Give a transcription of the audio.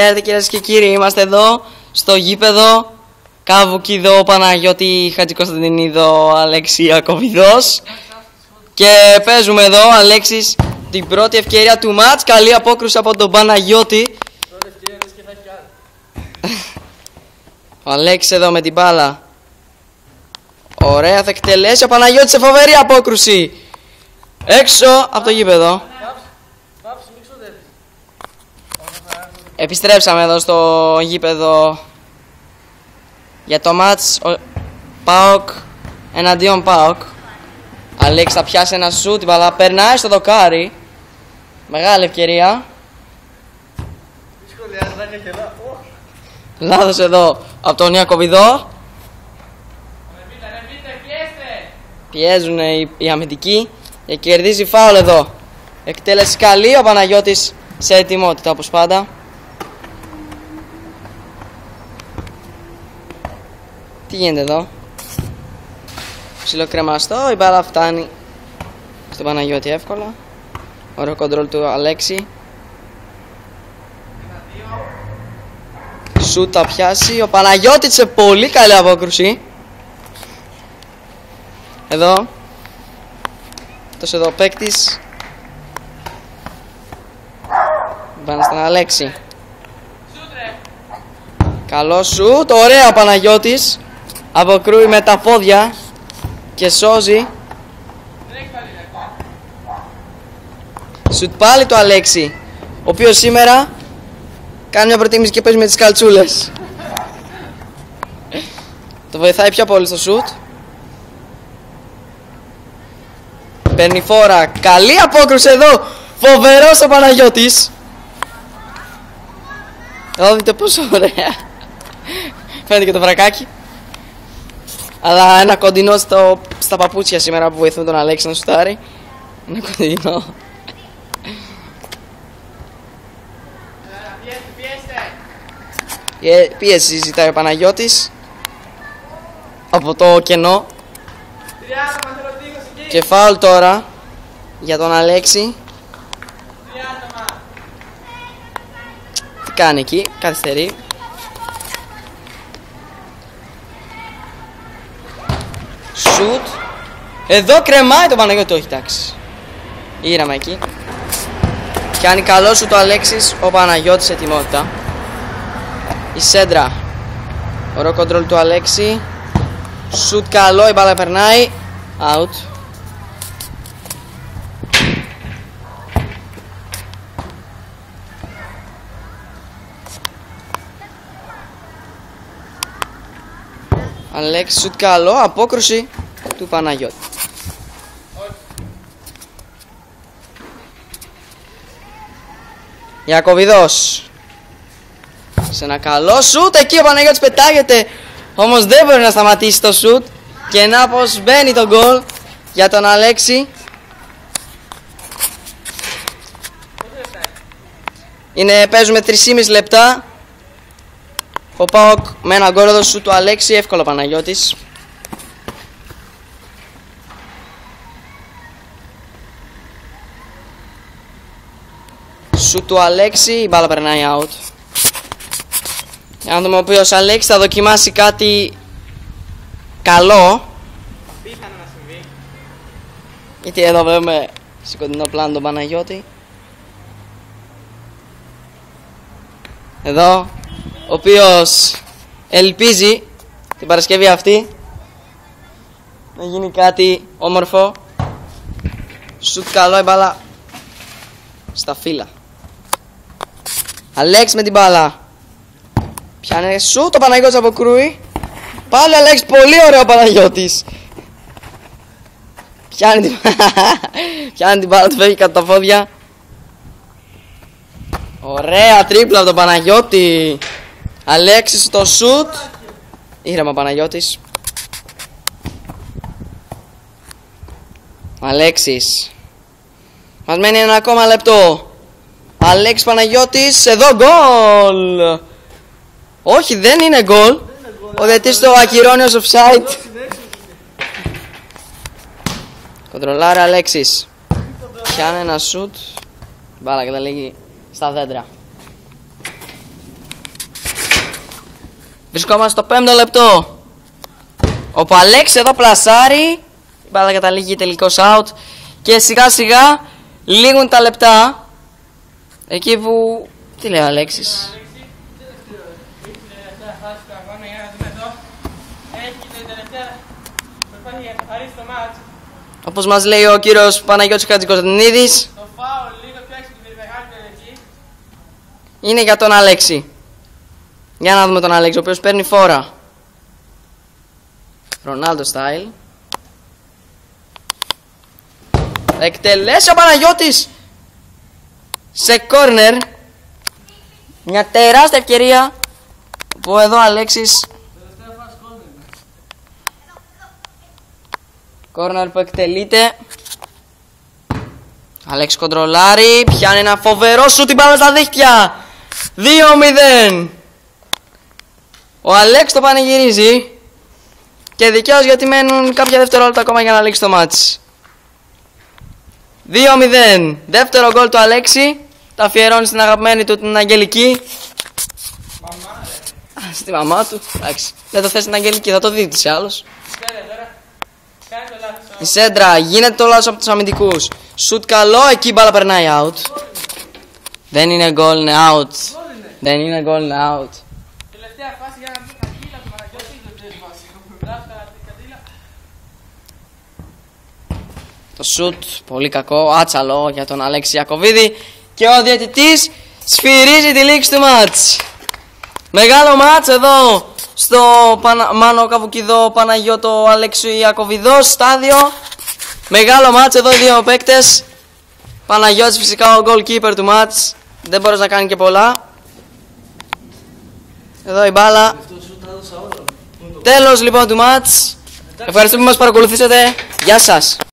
Χαίρετε κυρίες και κύριοι, είμαστε εδώ στο γήπεδο Καβουκίδο Παναγιώτη Χατζικοσταντινίδο Αλέξη Κοβιδός. Και παίζουμε εδώ, Αλέξης, την πρώτη ευκαιρία του μάτς. Καλή απόκρουση από τον Παναγιώτη. Ο Αλέξης εδώ με την μπάλα. Ωραία, θα εκτελέσει ο Παναγιώτης σε φοβερή απόκρουση. Έξω από το γήπεδο. Επιστρέψαμε εδώ στο γήπεδο για το μάτς ΠΑΟΚ εναντίον ΠΑΟΚ. Αλέξης θα πιάσει ένα σουτ, η μπάλα περνάει στο δοκάρι. Μεγάλη ευκαιρία. Λάθος εδώ από τον Ιακωβιδό. Πιέζουν οι αμυντικοί και κερδίζει φάουλ εδώ. Εκτέλεση καλή, ο Παναγιώτης σε ετοιμότητα όπως πάντα. Τι γίνεται εδώ? Ψιλοκρεμαστό, η μπάλα φτάνει στον Παναγιώτη εύκολα. Ωραίο κοντρόλ του Αλέξη. Σούτ θα πιάσει ο Παναγιώτης σε πολύ καλή απόκρουση. Εδώ τόσο εδώ παίκτης. Πάνε στον Αλέξη. Καλό σούτ, ωραία ο Παναγιώτης. Αποκρούει με τα πόδια και σώζει. Σουτ πάλι το Αλέξη, ο οποίος σήμερα κάνει μια προτίμηση και παίζει με τις καλτσούλες. Το βοηθάει πιο πολύ στο σουτ. Παίρνει φόρα, καλή απόκρουση εδώ. Φοβερός ο Παναγιώτης. Εδώ δείτε πόσο ωραία. Φαίνεται και το βρακάκι. Αλλά ένα κοντινό στα παπούτσια σήμερα που βοηθούν τον Αλέξη να σουτάρει. Ένα κοντινό. Πίεση ζητάει ο Παναγιώτης από το κενό. Και φάουλ τώρα για τον Αλέξη. Τι κάνει εκεί, καθυστερεί. Σουτ. Εδώ κρεμάει το Παναγιώτη. Όχι, εντάξει. Ήραμα εκεί. Κάνει καλό σου το Αλέξης. Ο Παναγιώτης ετοιμότητα. Η σέντρα. Ωραίο κοντρόλ του Αλέξη. Σουτ καλό. Η μπάλα περνάει. Out. Αλέξη σουτ καλό, απόκρουση του Παναγιώτη. Ιακωβιδός. Σε ένα καλό σουτ, εκεί ο Παναγιώτης πετάγεται. Όμως δεν μπορεί να σταματήσει το σουτ. Και να πως μπαίνει το γκολ για τον Αλέξη. Παίζουμε 3,5 λεπτά. Ο ΠΑΟΚ με ένα γκολ σου του Αλέξη, εύκολο Παναγιώτης. Σου του Αλέξη, η μπάλα περνάει out. Για να δούμε ο οποίος Αλέξη θα δοκιμάσει κάτι καλό. Πιθανό να συμβεί. Γιατί εδώ βλέπουμε σε κοντινό πλάνο τον Παναγιώτη. Εδώ ο οποίος ελπίζει την Παρασκευή αυτή να γίνει κάτι όμορφο. Σουτ καλό, η μπάλα στα φύλλα. Αλέξη με την μπάλα. Πιάνε σουτ, ο Παναγιώτης αποκρούει. Πάλι Αλέξη, πολύ ωραίο ο Παναγιώτης. Πιάνει την μπάλα, του φεύγει κατά τα πόδια. Ωραία τρίπλα από τον Παναγιώτη. Αλέξης στο σουτ. Ήρεμα Παναγιώτης. Αλέξης. Μας μένει ένα ακόμα λεπτό. Αλέξης Παναγιώτης. Εδώ γκολ. Όχι, δεν είναι γκολ. Ο διαιτητής το ακυρώνει ως offside. Κοντρολάρε Αλέξης. Πιάνε ένα σουτ. Μπάλα καταλήγει στα δέντρα. Βρισκόμαστε στο 5ο λεπτό. Ο Παλέξ εδώ πλασάρει. Η μπάλα καταλήγει τελικός out. Και σιγά σιγά λήγουν τα λεπτά. Εκεί που... Τι λέει ο Αλέξης? Όπως μας λέει ο κύριος Παναγιώτης Χατζικοσταντινίδης, Το φάουλ λίγο πιο έξω την μεγαλύτερη εκεί. είναι για τον Αλέξη. Για να δούμε τον Αλέξη, ο οποίος παίρνει φόρα. Ρονάλντο style. Εκτελέσει ο Παναγιώτης σε κόρνερ. Μια τεράστια ευκαιρία που εδώ ο Αλέξης. Κόρνερ που εκτελείται. Αλέξης κοντρολάρει. Πιάνει ένα φοβερό σου την μπάλα στα δίχτυα. 2-0. Ο Αλέξης το πανηγυρίζει. Και δικαίως, γιατί μένουν κάποια δευτερόλεπτα ακόμα για να λήξει το μάτς. 2-0. Δεύτερο γκολ του Αλέξη. Τα αφιερώνει στην αγαπημένη του την Αγγελική. Μαμά, ρε. Στη μαμά του. Εντάξει. Δεν το θες την Αγγελική, θα το δείτε σε άλλος. Ξέρε τώρα. Κάνε το λάθος. Η σέντρα, γίνεται το λάθος από τους αμυντικούς. Σουτ καλό, εκεί η μπάλα περνάει out. Δεν είναι γκολ, είναι out. Δεν είναι γκολ, είναι out. Τελευταία φάση για να μπει Καντήλα του Παναγιώτη. Τελευταία φάση. Μπράβο, Καντήλα. Το σουτ, πολύ κακό, άτσαλο για τον Αλέξη Ιακωβίδη. Και ο διαιτητής σφυρίζει τη λήξη του μάτς. Μεγάλο μάτς εδώ στο Μάνο Καβουκιδό Παναγιώτο Αλέξη Ιακωβιδός στάδιο. Μεγάλο μάτς εδώ, οι δύο παίκτες. Παναγιώτης φυσικά ο goalkeeper του μάτς. Δεν μπορείς να κάνει και πολλά. Εδώ η μπάλα. Τέλος λοιπόν του μάτς. Ευχαριστούμε που μας παρακολουθήσατε. Γεια σας.